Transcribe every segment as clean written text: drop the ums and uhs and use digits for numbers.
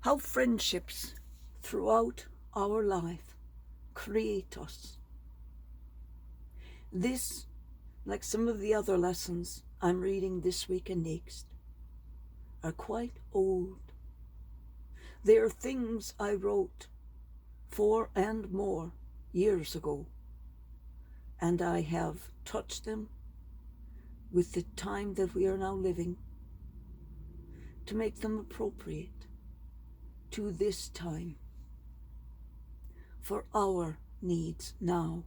how friendships throughout our life create us. This, like some of the other lessons I'm reading this week and next, are quite old. They are things I wrote 4 and more years ago, and I have touched them with the time that we are now living to make them appropriate to this time for our needs now.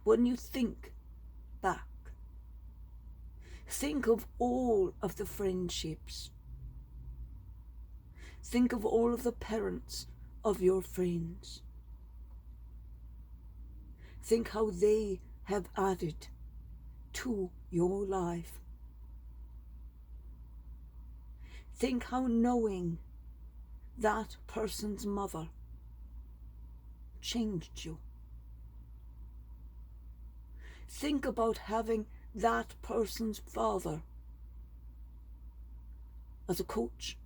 When you think back, think of all of the friendships. Think of all of the parents of your friends. Think how they have added to your life. Think how knowing that person's mother changed you. Think about having that person's father as a coach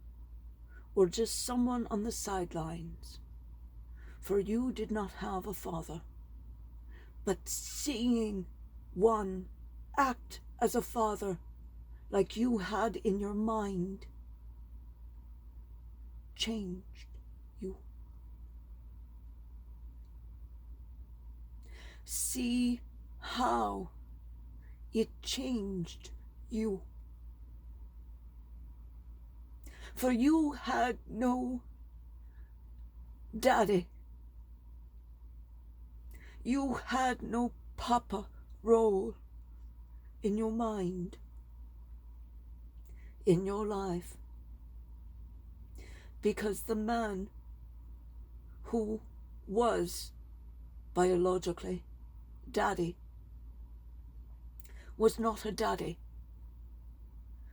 or just someone on the sidelines, for you did not have a father. But seeing one act as a father like you had in your mind changed you. See how it changed you. For you had no daddy. You had no papa role in your mind, in your life, because the man who was biologically daddy was not a daddy.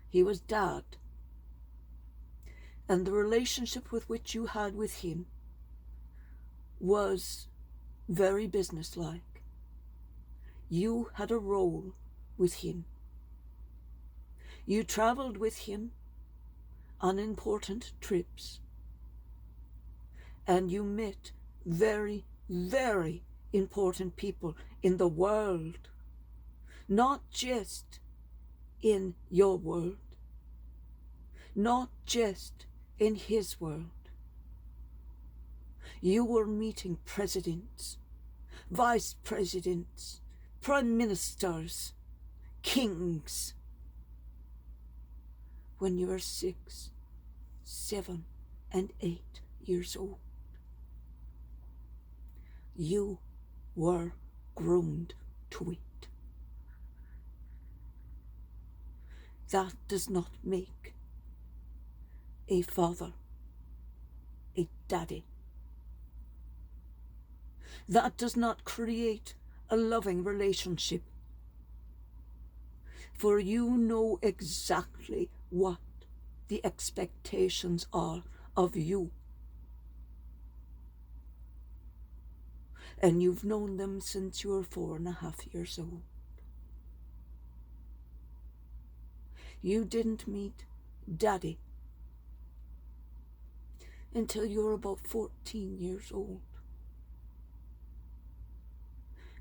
He was dad. And the relationship with which you had with him was very businesslike. You had a role with him. You traveled with him on important trips. And you met very, very important people in the world. Not just in your world. Not just in his world. You were meeting presidents, vice presidents, prime ministers, kings, when you were 6, 7, and 8 years old. You were groomed to it. That does not make a father, a daddy. That does not create a loving relationship. For you know exactly what the expectations are of you. And you've known them since you were 4.5 years old. You didn't meet daddy until you were about 14 years old.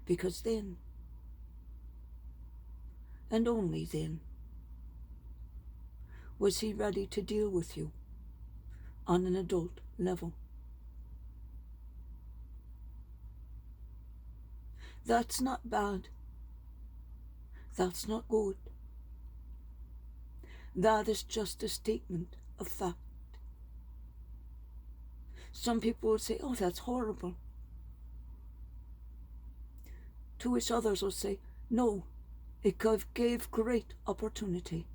Because then, and only then, was he ready to deal with you on an adult level. That's not bad. That's not good. That is just a statement of fact. Some people would say, oh, that's horrible. To which others would say, no, it gave great opportunity.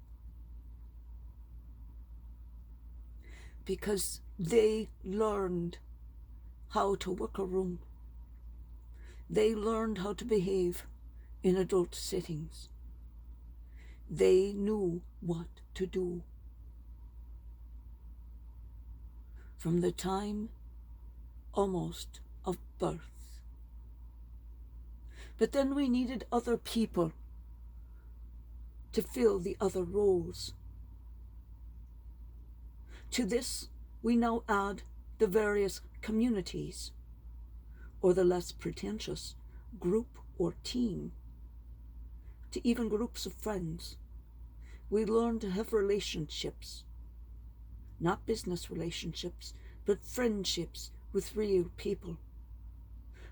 Because they learned how to work a room. They learned how to behave in adult settings. They knew what to do. From the time almost of birth. But then we needed other people to fill the other roles. To this we now add the various communities, or the less pretentious group or team, to even groups of friends. We learn to have relationships, not business relationships, but friendships with real people.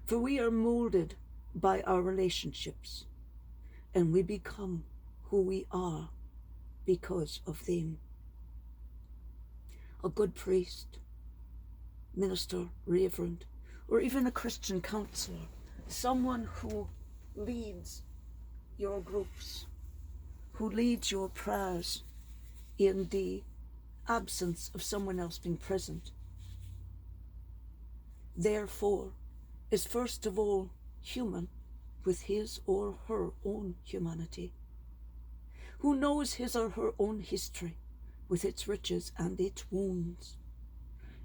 For we are molded by our relationships, and we become who we are because of them. A good priest, minister, reverend, or even a Christian counselor, someone who leads your groups, who leads your prayers in the absence of someone else being present, therefore is first of all human with his or her own humanity, who knows his or her own history with its riches and its wounds,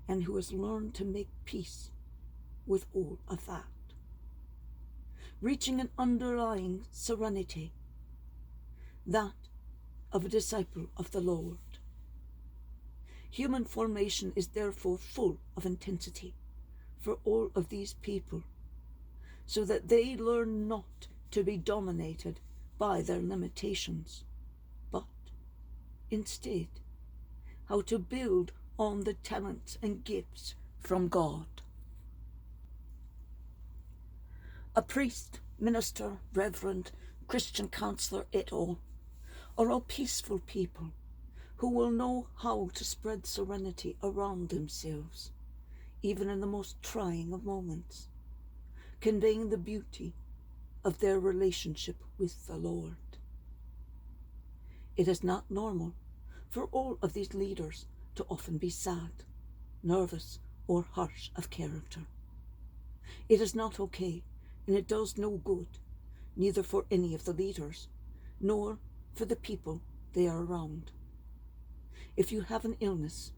and who has learned to make peace with all of that, reaching an underlying serenity, that of a disciple of the Lord. Human formation is therefore full of intensity for all of these people, so that they learn not to be dominated by their limitations, but instead how to build on the talents and gifts from God. A priest, minister, reverend, Christian counselor, et al. Are all peaceful people who will know how to spread serenity around themselves, even in the most trying of moments, conveying the beauty of their relationship with the Lord. It is not normal for all of these leaders to often be sad, nervous, or harsh of character. It is not okay, and it does no good, neither for any of the leaders, nor for the people they are around. If you have an illness,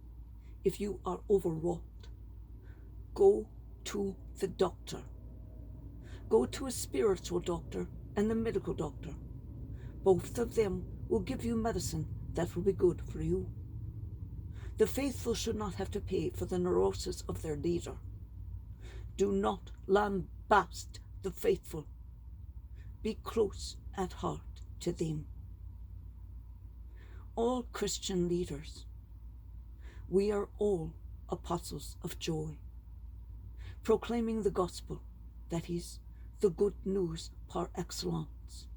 if you are overwrought, go to the doctor. Go to a spiritual doctor and a medical doctor. Both of them will give you medicine that will be good for you. The faithful should not have to pay for the neurosis of their leader. Do not lambast the faithful. Be close at heart to them. All Christian leaders, we are all apostles of joy, proclaiming the gospel, that is, the good news par excellence.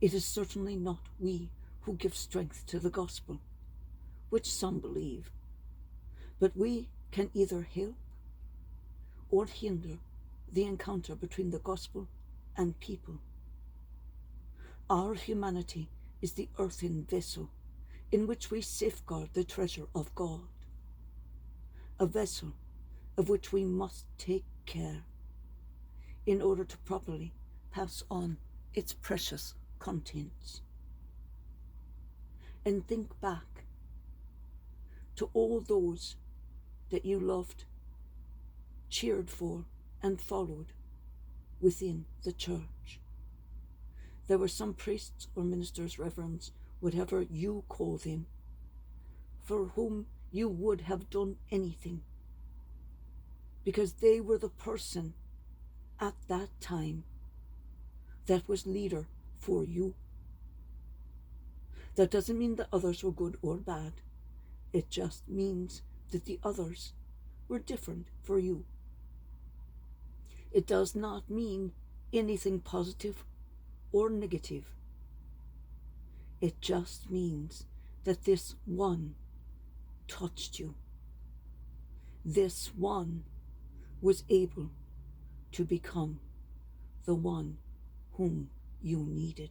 It is certainly not we who give strength to the gospel, which some believe, but we can either help or hinder the encounter between the gospel and people. Our humanity is the earthen vessel in which we safeguard the treasure of God, a vessel of which we must take care in order to properly pass on its precious contents. And think back to all those that you loved, cheered for, and followed within the church. There were some priests or ministers, reverends, whatever you call them, for whom you would have done anything, because they were the person at that time that was leader for you. That doesn't mean that others were good or bad. It just means that the others were different for you. It does not mean anything positive or negative. It just means that this one touched you. This one was able to become the one whom you needed.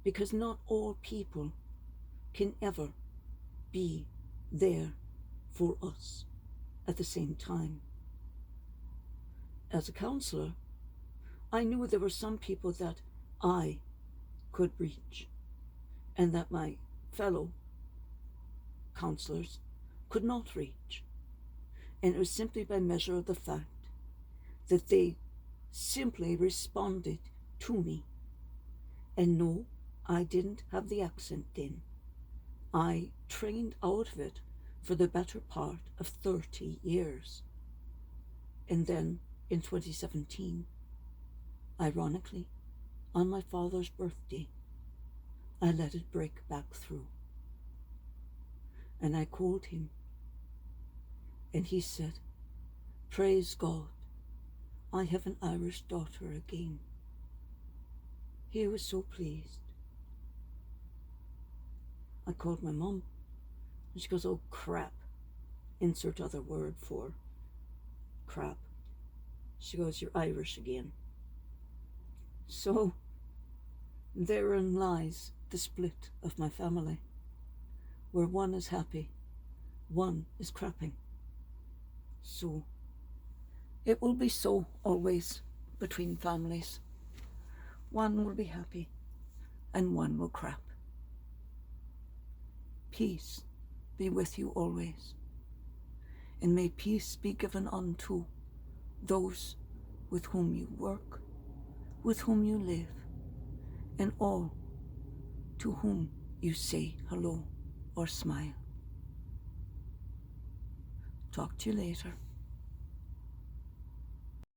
Because not all people can ever be there for us at the same time. As a counselor, I knew there were some people that I could reach and that my fellow counselors could not reach. And it was simply by measure of the fact that they simply responded to me. And no, I didn't have the accent then. I trained out of it for the better part of 30 years. And then in 2017, ironically, on my father's birthday, I let it break back through. And I called him, and he said, "Praise God, I have an Irish daughter again." He was so pleased. I called my mum, and she goes, "Oh, crap." Insert other word for crap. She goes, "You're Irish again." So therein lies the split of my family, where one is happy, one is crapping. So it will be so always between families. One will be happy and one will crap. Peace be with you always, and may peace be given unto those with whom you work, with whom you live, and all to whom you say hello or smile. Talk to you later.